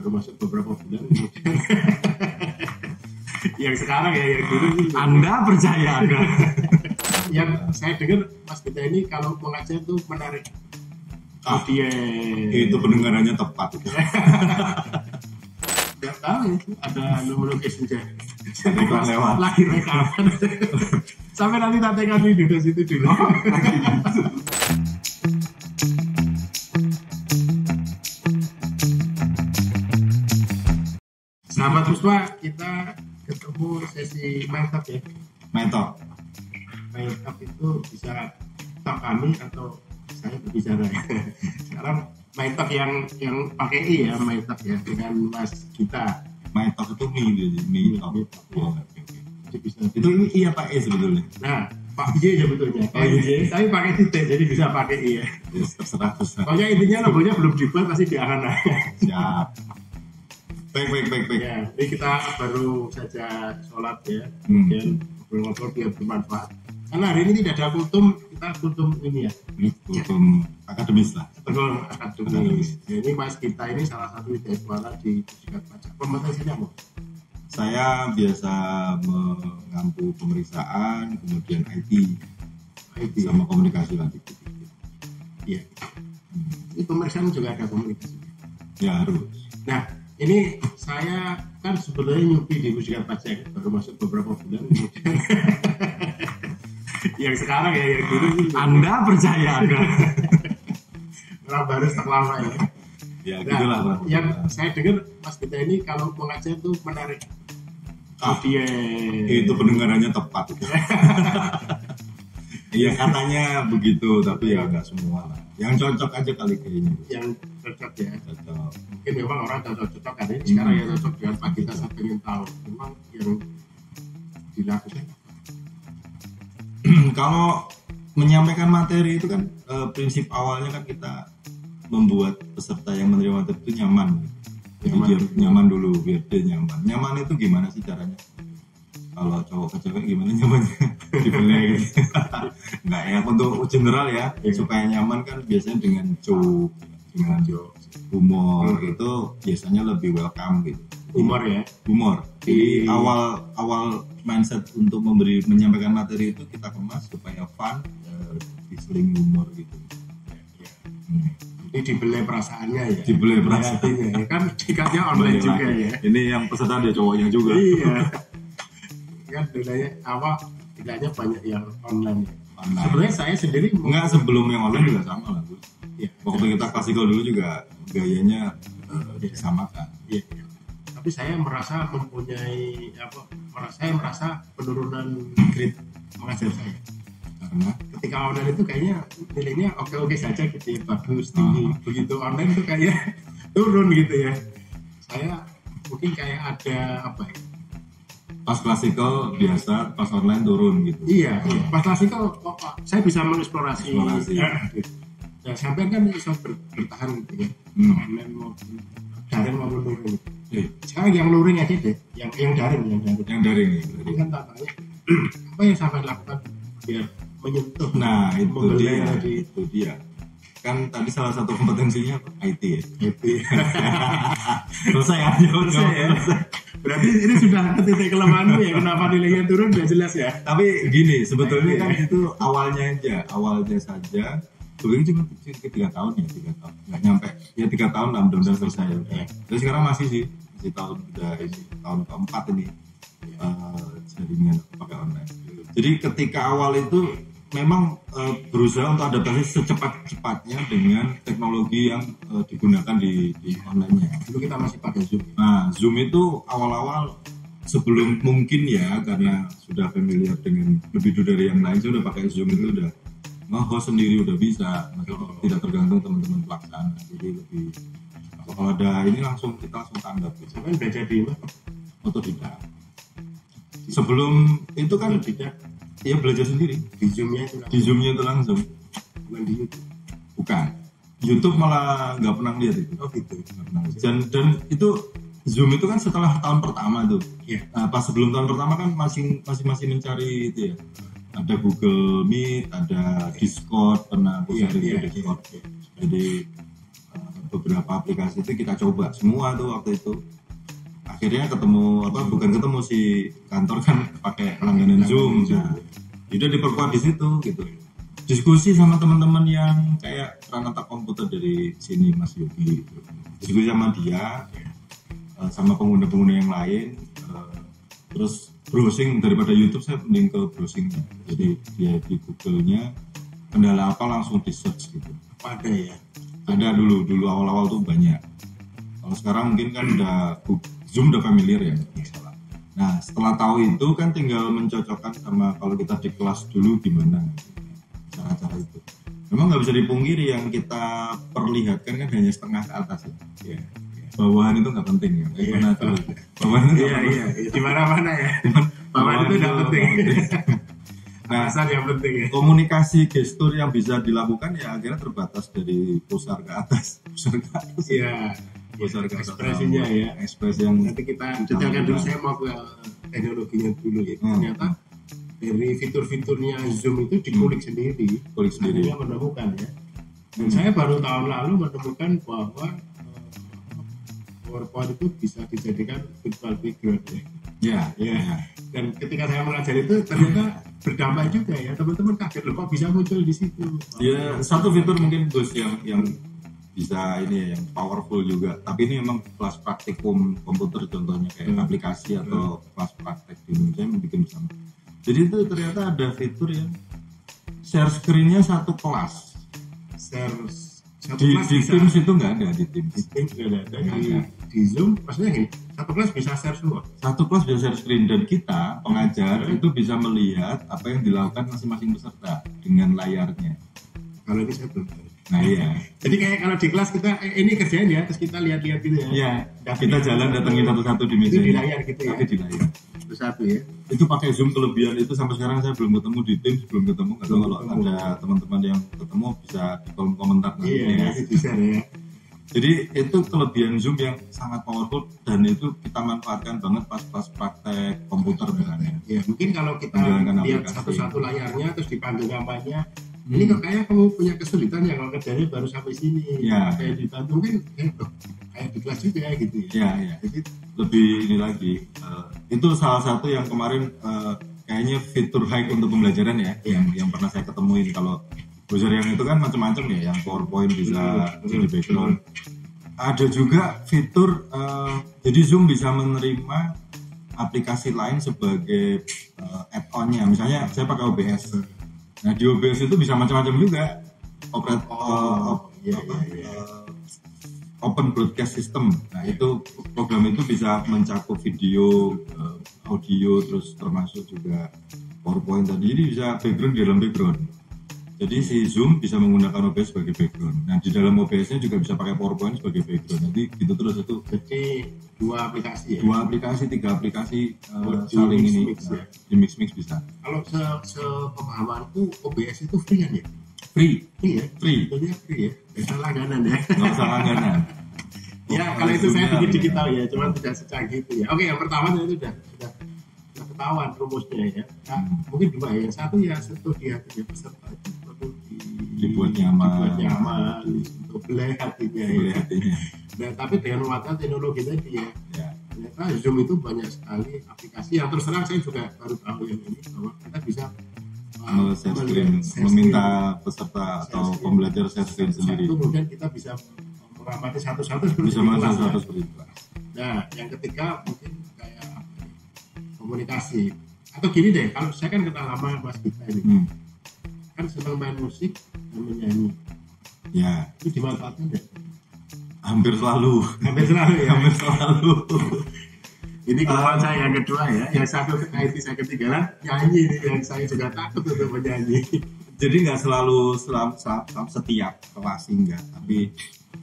baru masuk beberapa bulan kemudian yang sekarang ya yang dulu Anda percaya Anda? yang saya dengar Mas Gita ini kalau mengajar itu menarik audiens. Itu pendengarannya tepat. Tidak tahu ada numerologi senja Rekam lewat. lagi rekaman sampai nanti tak tekan di situ dulu. Sahabat Puspa, kita ketemu sesi mantap ya. Mantap. Mantap itu bisa talk kami atau saya berbicara. Sekarang mantap yang pakai I ya, mantap ya dengan Mas Gita. Mantap itu mie top. Oh, oke. Jadi bisa. Itu iya Pak E sebetulnya. Nah, Pak Y ya betulnya. Oh, iya. Tapi pakai titik, jadi bisa pakai I ya. Yes, terserah. Pokoknya intinya logonya belum dibuat, pasti diangan. Siap. Baik. Ya, ini kita baru saja sholat ya, kemudian ngobrol-ngobrol biar bermanfaat. Karena hari ini tidak ada kultum, kita kultum ini ya. Kultum akademis lah. Betul, akademis. Ya, ini Mas Gita ini salah satu wisatawan di Pusat Pajak. Kompetensinya apa? Saya biasa mengampu pemeriksaan, kemudian IT sama komunikasi nanti. Iya. Ini pemeriksaan juga ada komunikasi. Ya harus. Nah, ini saya kan sebenarnya nyupi di Pusat Pajak baru masuk beberapa bulan kemudian yang sekarang ya yang dulu Anda percaya Anda? orang baru setelah lama ya. Ya gitulah Pak. Yang saya dengar Mas Gita ini kalau mengajar itu menarik audiens. Itu pendengarannya tepat. Iya katanya begitu, tapi ya nggak semua lah. Yang cocok aja kali kayaknya. Yang cocok ya. Cocok. Mungkin memang orang cocok kan ini sekarang ya cocok dengan Pak Gita, saya pengen tahu memang yang dilakukan. Kalau menyampaikan materi itu kan prinsip awalnya kan kita membuat peserta yang menerima materi itu nyaman. Jadi dia nyaman dulu biar dia nyaman. Nyaman itu gimana sih caranya? Kalau cowok ke cewek gimana nyamannya? Dibelai gitu. Nggak ya, untuk general ya, supaya nyaman kan biasanya dengan joke, dengan humor itu biasanya lebih welcome gitu. Humor ya. Humor. Jadi awal mindset untuk menyampaikan materi itu kita kemas supaya fun, diseling humor gitu. Ini dibelai perasaannya ya. Dibelai perasaan. Ya. Kan tiketnya online juga ya. Ini yang peserta dia cowoknya juga. Iya. Kan dulunya awal tiketnya banyak yang online. Sebenarnya saya sendiri enggak, sebelum yang online juga sama lah, Bu. Ya. Waktu kita klasikal dulu juga gayanya disamakan. Iya. Tapi saya merasa mempunyai saya merasa penurunan grade mengajar saya. Karena Ketika online itu kayaknya nilainya oke saja gitu ya, bagus, tinggi. Begitu online itu kayaknya turun gitu ya. Saya mungkin kayak ada apa ya? pas klasikal biasa, pas online turun gitu. Iya. Pas klasikal saya bisa mengeksplorasi. Eksplorasi. Gitu. Dan sampai kan bisa bertahan gitu ya. Online maupun daring maupun luring. Sekarang yang luring aja deh, yang daring. Yang daring nih. Ini kan tatanya apa yang sampai lakukan biar menyentuh. Nah itu dia. Kan tadi salah satu kompetensinya IT ya. Selesai ya. Berarti ini sudah ke titik kelemahanmu ya, kenapa nilainya turun udah jelas ya. Tapi gini, sebetulnya kan itu awalnya saja. Sebetulnya cuma 3 tahun ya, 3 tahun. Nggak nyampe, ya 3 tahun lah mudah-mudahan selesai. Jadi sekarang masih tahun tahun keempat ini jaringan pakai online. Jadi ketika awal itu memang berusaha untuk adaptasi secepat-cepatnya dengan teknologi yang digunakan di online-nya. Dulu kita masih pakai Zoom. Nah, Zoom itu awal-awal sebelum mungkin ya, karena sudah familiar dengan lebih dulu dari yang lain, sudah pakai Zoom itu udah nge-host sendiri udah bisa, tidak tergantung teman-teman pelaksana. Jadi lebih kalau ada ini kita langsung tanggap. Sampai belajar di mana? Otodidak. Sebelum itu kan dia belajar sendiri Di Zoom-nya itu langsung, bukan di YouTube. bukan YouTube malah nggak pernah lihat itu. Oh gitu. Dan itu Zoom itu kan setelah tahun pertama tuh. Iya. Nah, pas sebelum tahun pertama kan masih mencari itu ya. Ada Google Meet, ada Discord, pernah aku sharing di Discord. Jadi beberapa aplikasi itu kita coba semua tuh waktu itu. Akhirnya ketemu bukan ketemu si kantor kan pakai langganan Zoom. Nah, udah diperkuat di situ gitu. Diskusi sama teman-teman yang kayak peranata komputer dari sini Mas Yogi gitu. Diskusi sama dia sama pengguna-pengguna yang lain, terus browsing daripada YouTube saya mending ke browsingnya. Jadi dia di Google-nya kendala apa langsung di search gitu. Ada ya? Ada dulu awal-awal tuh banyak. Kalau sekarang mungkin kan udah Zoom udah familiar ya. Nah setelah tahu itu kan tinggal mencocokkan sama kalau kita di kelas dulu gimana cara-cara itu. Memang nggak bisa dipungkiri yang kita perlihatkan kan hanya setengah ke atas ya. Bawahan itu nggak penting ya. Bawahan itu di mana-mana ya. Bawahan itu nggak penting. Nah, yang penting ya. Komunikasi gestur yang bisa dilakukan ya akhirnya terbatas dari pusar ke atas. Iya. Pusar ke atas. Ekspresinya ya. Ekspresi yang nanti kita detailkan dulu. Saya mau ke teknologinya dulu ya. Ternyata dari fitur-fiturnya Zoom itu dikulik sendiri. Akhirnya menemukan ya. Dan saya baru tahun lalu menemukan bahwa PowerPoint itu bisa dijadikan virtual background ya. Ya. Dan ketika saya mengajari itu ternyata berdampak juga ya. Teman-teman kaget loh kok bisa muncul di situ. Ya, satu fitur mungkin Gus yang bisa ini ya, yang powerful juga. Tapi ini memang kelas praktikum komputer contohnya kayak aplikasi atau kelas praktek di Indonesia yang bikin bersama. Jadi itu ternyata ada fitur yang share screen-nya satu kelas. Di Teams itu nggak ada di Teams. Di Teams nggak ada. Di Zoom maksudnya gini, satu kelas bisa share semua. Satu kelas bisa share screen dan kita pengajar itu bisa melihat apa yang dilakukan masing-masing peserta dengan layarnya. Kalau ini saya belum tahu. Nah iya. Jadi kayak kalau di kelas kita ini kerjain ya, terus kita lihat-lihat gitu ya. Iya. Kita jalan datengin satu-satu di meja. Itu di layar gitu ya. Tapi di layar. Satu ya. Itu pakai Zoom kelebihan itu sampai sekarang saya belum ketemu di Teams, belum ketemu. Nggak tahu kalau ada teman-teman yang ketemu bisa di kolom komentar nanti. Iya, bisa ya. Jadi itu kelebihan Zoom yang sangat powerful dan itu kita manfaatkan banget pas praktek komputer misalnya. Ya mungkin kalau kita lihat satu-satu layarnya terus dipandu kampanye, ini kok kayak kamu punya kesulitan ya kalau kerjanya baru sampai sini. Ya. Kayak dibantu mungkin kayak di kelas juga gitu ya. Iya. Jadi lebih ini lagi. Itu salah satu yang kemarin kayaknya fitur high untuk pembelajaran ya, yang pernah saya ketemuin. Kalau browser yang itu kan macam-macam ya, yang PowerPoint bisa jadi background. Ada juga fitur, jadi Zoom bisa menerima aplikasi lain sebagai add-on-nya. Misalnya saya pakai OBS. Nah di OBS itu bisa macam-macam juga. Open Broadcast System. Nah itu program itu bisa mencakup video, audio, terus termasuk juga PowerPoint tadi. Jadi bisa background di dalam background. Jadi si Zoom bisa menggunakan OBS sebagai background. Nah di dalam OBS-nya juga bisa pakai PowerPoint sebagai background. Jadi gitu terus itu. Jadi dua aplikasi ya? 2 aplikasi, 3 aplikasi saling ini. Ya. Di mix bisa. Kalau sepemahamanku OBS itu free kan ya? Free ya? Free ya? Nggak usah langganan ya? Nggak usah langganan. Ya kalau itu saya dikit-dikit tahu ya, cuma tidak secanggih itu ya. Oke, yang pertama itu sudah ketahuan rumusnya ya. Nah, mungkin dua ya. Yang satu ya sentuh di hatinya peserta itu perlu dibuat nyaman untuk belai hatinya. Nah, tapi dengan memanfaatkan teknologi tadi ya. Ternyata Zoom itu banyak sekali aplikasi yang terus terang saya juga baru tahu yang ini bahwa kita bisa share screen, meminta peserta atau pembelajar share screen sendiri. Kemudian kita bisa mengamati satu-satu bisa masuk seperti itu. Nah, yang ketiga mungkin kayak komunikasi atau gini deh, kalau saya kan kenal lama Mas Gita ini kan senang main musik dan menyanyi ya, itu dimanfaatkan deh hampir selalu ya hampir selalu. Ini kawan saya yang kedua ya, yang satu IT saya ketiga lah nyanyi ini yang saya juga takut untuk menyanyi. Jadi nggak selalu setiap kelas enggak, tapi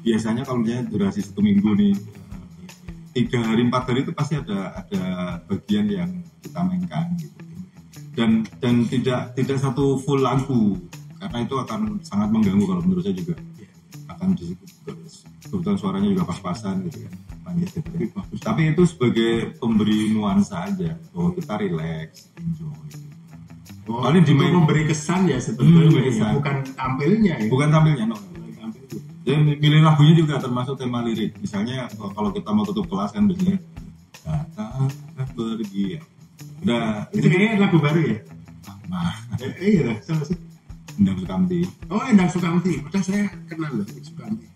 biasanya kalau misalnya durasi 1 minggu nih 3 hari 4 hari itu pasti ada bagian yang kita mainkan gitu. Dan tidak satu full lagu karena itu akan sangat mengganggu kalau menurut saya juga. Akan kebetulan suaranya juga pas-pasan gitu kan. Gitu. Tapi itu sebagai pemberi nuansa aja bahwa kita relax, enjoy. Paling memberi kesan ya sebetulnya, bukan tampilnya ya. Bukan tampilnya, no. Dan milih lagunya juga termasuk tema lirik. Misalnya kalau kita mau tutup kelas kan biasanya datang pergi. Udah Itu kayaknya lagu baru ya? nah, Iya lah, sama sih. Endang Sukamti. Oh, Endang Sukamti. Padahal saya kenal loh Sukamti.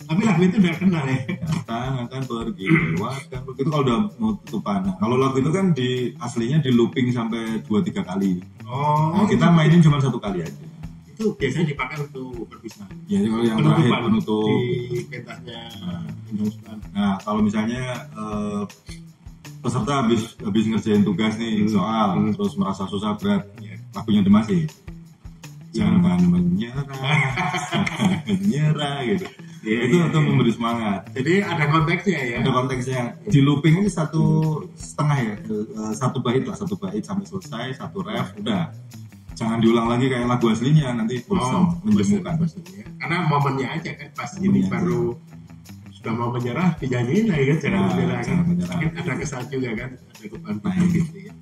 Tapi lagu itu udah kenal ya. Datang akan pergi, lewatkan pergi. Itu kalau udah mau tutupan. Nah, kalau lagu itu kan aslinya di looping sampai 2-3 kali. Oh, Nah, kita mainin cuma 1 kali aja. itu biasanya dipakai untuk perpisahan. Ya, kalau yang terakhir penutup di pentasnya Endang Sukamti. Nah, kalau misalnya peserta habis ngerjain tugas nih soal terus merasa susah berat, lagunya Demasi. Jangan menyerah, jangan menyerah gitu. Itu untuk memberi semangat. Jadi ada konteksnya ya. Ada konteksnya. Di looping ini 1,5 ya, 1 bait lah, 1 bait sampai selesai, 1 ref, udah. Jangan diulang lagi kayak lagu aslinya, nanti bosan, menjemukan. Karena momennya aja kan pas ini baru sudah mau menyerah dinyanyiin lagi kan, jangan menyerah kan. Mungkin ada kesan juga kan, ada kebantuan gitu ya.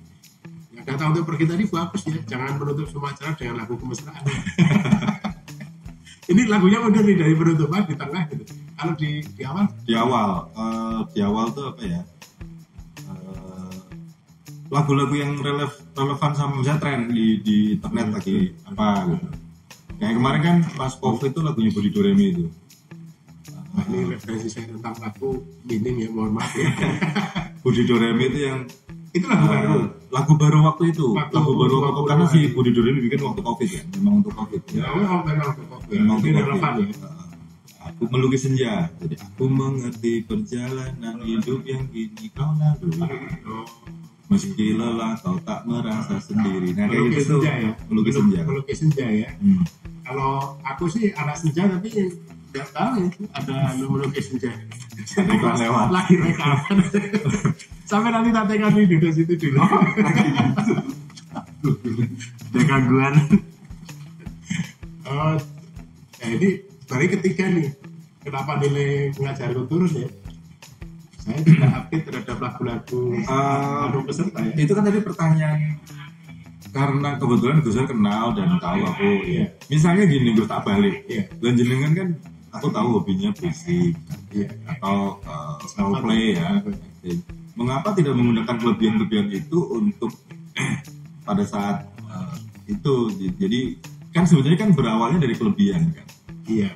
Yang datang untuk pergi tadi bagus ya, jangan menutup semua acara dengan lagu kemesraan. Ini lagunya udah nih dari penutupan di tengah gitu. Kalau di awal? Di awal tuh apa ya? Lagu-lagu yang relevan sama misalnya tren di internet lagi apa gitu. Kayak kemarin kan pas COVID itu lagunya Budi Doremi itu. Ini referensi saya tentang lagu minim ya, mohon maaf ya. Budi Doremi itu yang itu lagu baru. Lagu baru waktu itu. Lagu baru waktu karena si Budi Doremi bikin waktu COVID ya. Memang untuk COVID. Ya, memang untuk COVID. Memang ini relevan ya. Aku melukis senja. Jadi aku mengerti perjalanan hidup yang kini kau lalui. Meski lelah kau tak merasa sendiri. Nah kayak gitu tuh ya? melukis senja. Melukis senja ya. Kalau aku sih anak senja tapi nggak tahu ya ada melukis senja. Lewat. Lagi rekaman. Sampai nanti tak tekan di situ dulu. Ada gangguan. Oh, jadi baru ketiga nih. Kenapa nilai pengajarku turun ya? Saya tidak update terhadap lagu-lagu peserta ya. Itu kan tadi pertanyaan karena kebetulan Gus kenal dan tahu aku. Iya. Misalnya gini, Gus tak balik. Iya. Dan jenengan kan aku tahu hobinya fisik atau role play ya. Mengapa tidak menggunakan kelebihan-kelebihan itu untuk pada saat itu? Jadi kan sebenarnya kan berawalnya dari kelebihan kan. Iya.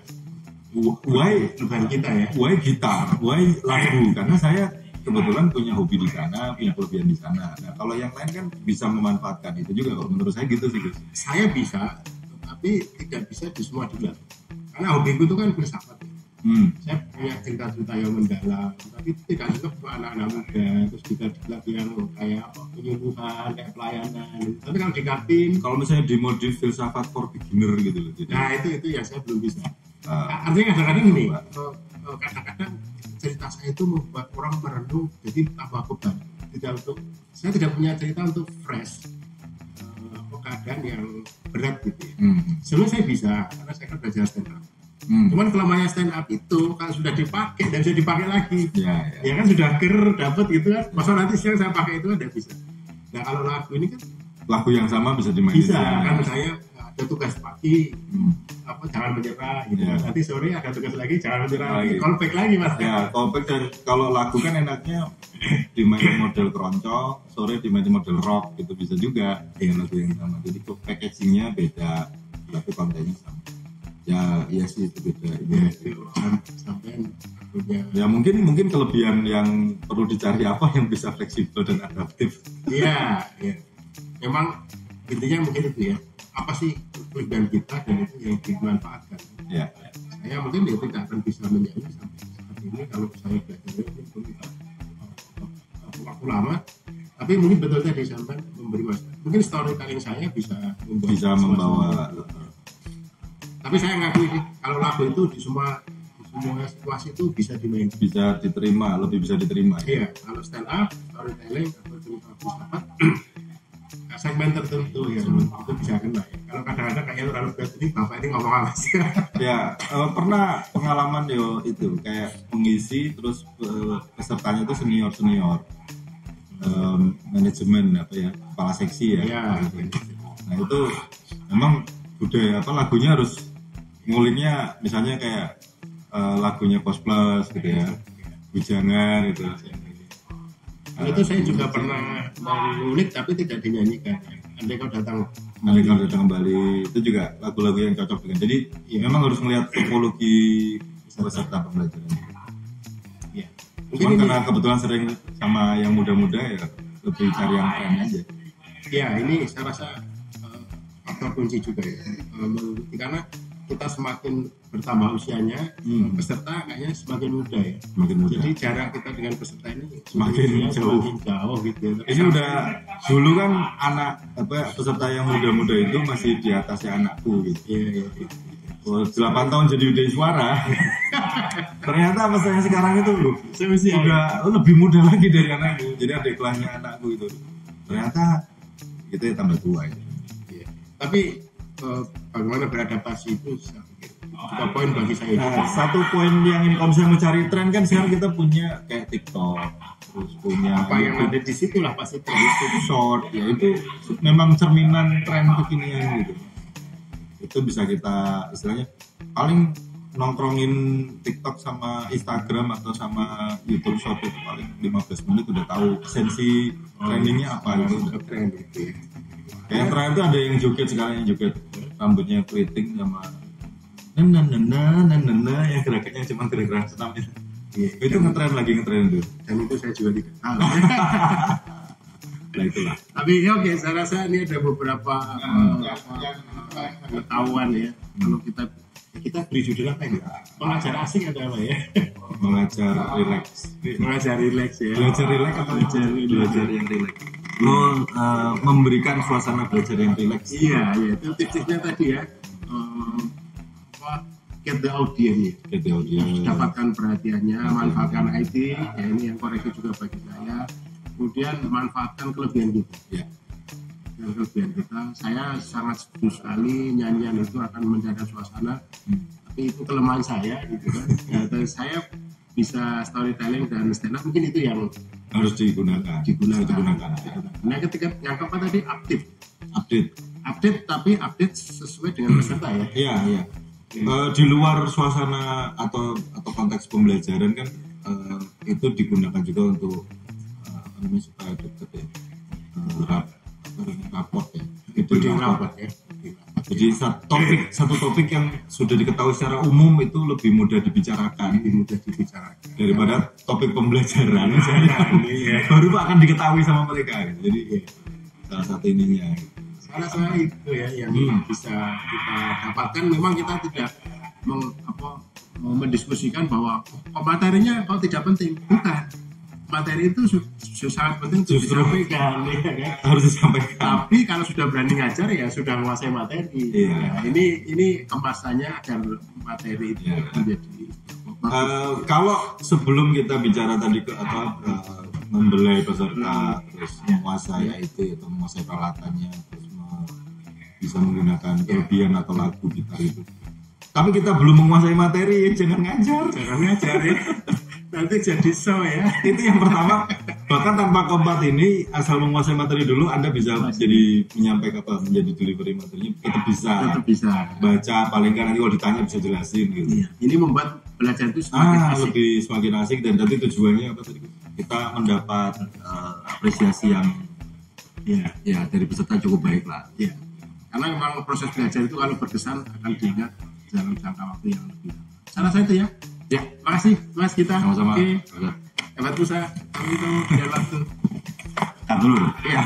Why bukan kita ya? Why gitar? Why lagu? Karena saya kebetulan punya hobi di sana, punya kelebihan di sana. Nah, kalau yang lain kan bisa memanfaatkan itu juga. Kalau menurut saya gitu sih, Gus. Saya bisa, tapi tidak bisa di semua dilat. Karena hobiku itu kan filsafat. Saya punya cerita-cerita yang mendalam, tapi tidak cocok untuk anak-anak muda. Terus juga dilat yang kayak penyuluhan, kayak pelayanan. Tapi kalau dikatin, kalau misalnya dimodif filsafat for beginner gitu loh. Nah itu yang saya belum bisa. Artinya kadang-kadang gini, kadang-kadang cerita saya itu membuat orang merenung, jadi tambah beban. Saya tidak punya cerita untuk fresh, keadaan yang berat gitu ya. Sebenarnya saya bisa, karena saya kan belajar stand up. Cuman kelemahannya stand up itu kalau sudah dipakai dan bisa dipakai lagi, ya kan sudah dapat gitu kan. Masa nanti siang saya pakai itu kan tidak bisa. Nah kalau lagu ini kan lagu yang sama bisa dimainin. Bisa kan, saya ada tugas pagi, jangan menyerah gitu. Nanti sore ada tugas lagi, jangan menyerah lagi. Callback lagi mas. Ya, callback. Dan kalau lagu kan enaknya dimainin model keroncong, sore dimainin model rock gitu bisa juga dengan lagu yang sama. Jadi packagingnya beda, tapi kontennya sama. Ya, iya sih itu beda. Ya, sampai ya mungkin kelebihan yang perlu dicari apa yang bisa fleksibel dan adaptif. Iya. Memang intinya mungkin itu ya. Apa sih kelebihan kita dan itu yang dimanfaatkan. Ya. Saya mungkin tidak akan bisa menyanyi sampai saat ini kalau saya belajar itu waktu lama. Tapi mungkin betul tadi sampai memberi masalah. Mungkin storytelling saya bisa membawa. Tapi saya ngakui sih kalau lagu itu di semua situasi itu bisa dimainkan. Bisa diterima, lebih bisa diterima. Iya, kalau stand up, storytelling atau cerita filsafat segmen tertentu ya itu bisa kena ya. Kalau kadang-kadang kayak terlalu berat ini bapak ini ngomong apa sih? Ya pernah pengalaman itu kayak pengisi terus pesertanya itu senior manajemen kepala seksi ya. Nah itu memang budaya lagunya harus nguliknya misalnya kayak lagunya Pos Plus gitu ya, Bujangan gitu. Itu saya juga pernah mengulik tapi tidak dinyanyikan. Andai kau datang kembali itu juga lagu-lagu yang cocok dengan. Jadi memang harus melihat topologi peserta pembelajaran. Ya. Mungkin karena kebetulan sering sama yang muda-muda ya lebih cari yang keren aja. Ya ini saya rasa faktor kunci juga ya. Karena kita semakin bertambah usianya, peserta kayaknya semakin muda ya. Semakin muda. Jadi jarak kita dengan peserta ini semakin jauh gitu ya. Ini udah dulu kan peserta yang muda-muda itu masih di atasnya anakku gitu. Iya. 8 tahun jadi udah suara. Ternyata peserta sekarang itu loh udah lebih muda lagi dari anakku. Jadi adik kelasnya anakku itu. Ternyata kita tambah tua ya. Iya. Tapi bagaimana beradaptasi itu juga poin bagi saya. Nah, satu poin yang kalau misalnya mencari tren kan sekarang kita punya kayak TikTok, terus punya apa yang ada di situ lah pasti tren itu short ya, itu memang cerminan tren kekinian gitu. Itu bisa kita istilahnya paling nongkrongin TikTok sama Instagram atau sama YouTube Short itu paling 15 menit udah tahu esensi trendingnya apa gitu. Tren gitu. Kayak terakhir tuh ada yang joget sekarang, yang joget rambutnya keriting sama nana yang gerakannya cuma gerak-gerak senam itu. Itu ngetren itu. Dan itu saya juga tidak tahu. Nah itulah. Tapi ya oke, saya rasa ini ada beberapa pengetahuan ya. Kalau kita beri judul apa ini? Pengajar asing atau apa ya? Mengajar rileks. Mengajar rileks ya. Belajar rileks atau belajar yang rileks? Memberikan suasana belajar yang rileks. Iya. Itu tips-tipsnya tadi ya. Get the audience ya. Dapatkan perhatiannya, manfaatkan IT. Ya ini yang koreksi juga bagi saya. Kemudian manfaatkan kelebihan kita. Ya. Dan kelebihan kita, saya sangat setuju sekali nyanyian itu akan menjaga suasana. Tapi itu kelemahan saya gitu kan. Ya, saya bisa storytelling dan stand up, mungkin itu yang harus digunakan. Nah ketika yang keempat tadi update tapi update sesuai dengan peserta ya. Iya. Di luar suasana atau konteks pembelajaran kan itu digunakan juga untuk supaya dekat ya. Raport ya. Itu di raport ya. Jadi satu topik yang sudah diketahui secara umum itu lebih mudah dibicarakan daripada topik pembelajaran baru akan diketahui sama mereka. Jadi salah satu ininya. Salah itu ya yang bisa kita dapatkan. Memang kita tidak mendiskusikan bahwa materinya kalau tidak penting, bukan. Materi itu sangat penting justru disampaikan, ya, kan? Harus disampaikan. Tapi kalau sudah berani ngajar ya sudah menguasai materi. Iya. Nah, ini kemasannya agar materi itu menjadi. Kalau sebelum kita bicara tadi membelai peserta, terus menguasai IT atau menguasai peralatannya, terus bisa menggunakan kelebihan atau lagu gitar itu. Tapi kita belum menguasai materi, jangan ngajar ya. Nanti jadi show ya. Itu yang pertama. Bahkan tanpa keempat ini, asal menguasai materi dulu, Anda bisa jadi menyampaikan menjadi delivery materinya tetap bisa. Baca paling kan nanti kalau ditanya bisa jelasin gitu. Iya. Ini membuat belajar itu semakin asik dan tadi tujuannya apa tadi? Kita mendapat apresiasi yang ya dari peserta cukup baik lah. Iya. Karena memang proses belajar itu kalau berkesan akan diingat dalam jangka waktu yang lebih. Saya rasa itu ya. Ya, makasih Mas kita. Sama-sama. Oke. Hebat usaha. Kami itu biar waktu. Dulu. Iya.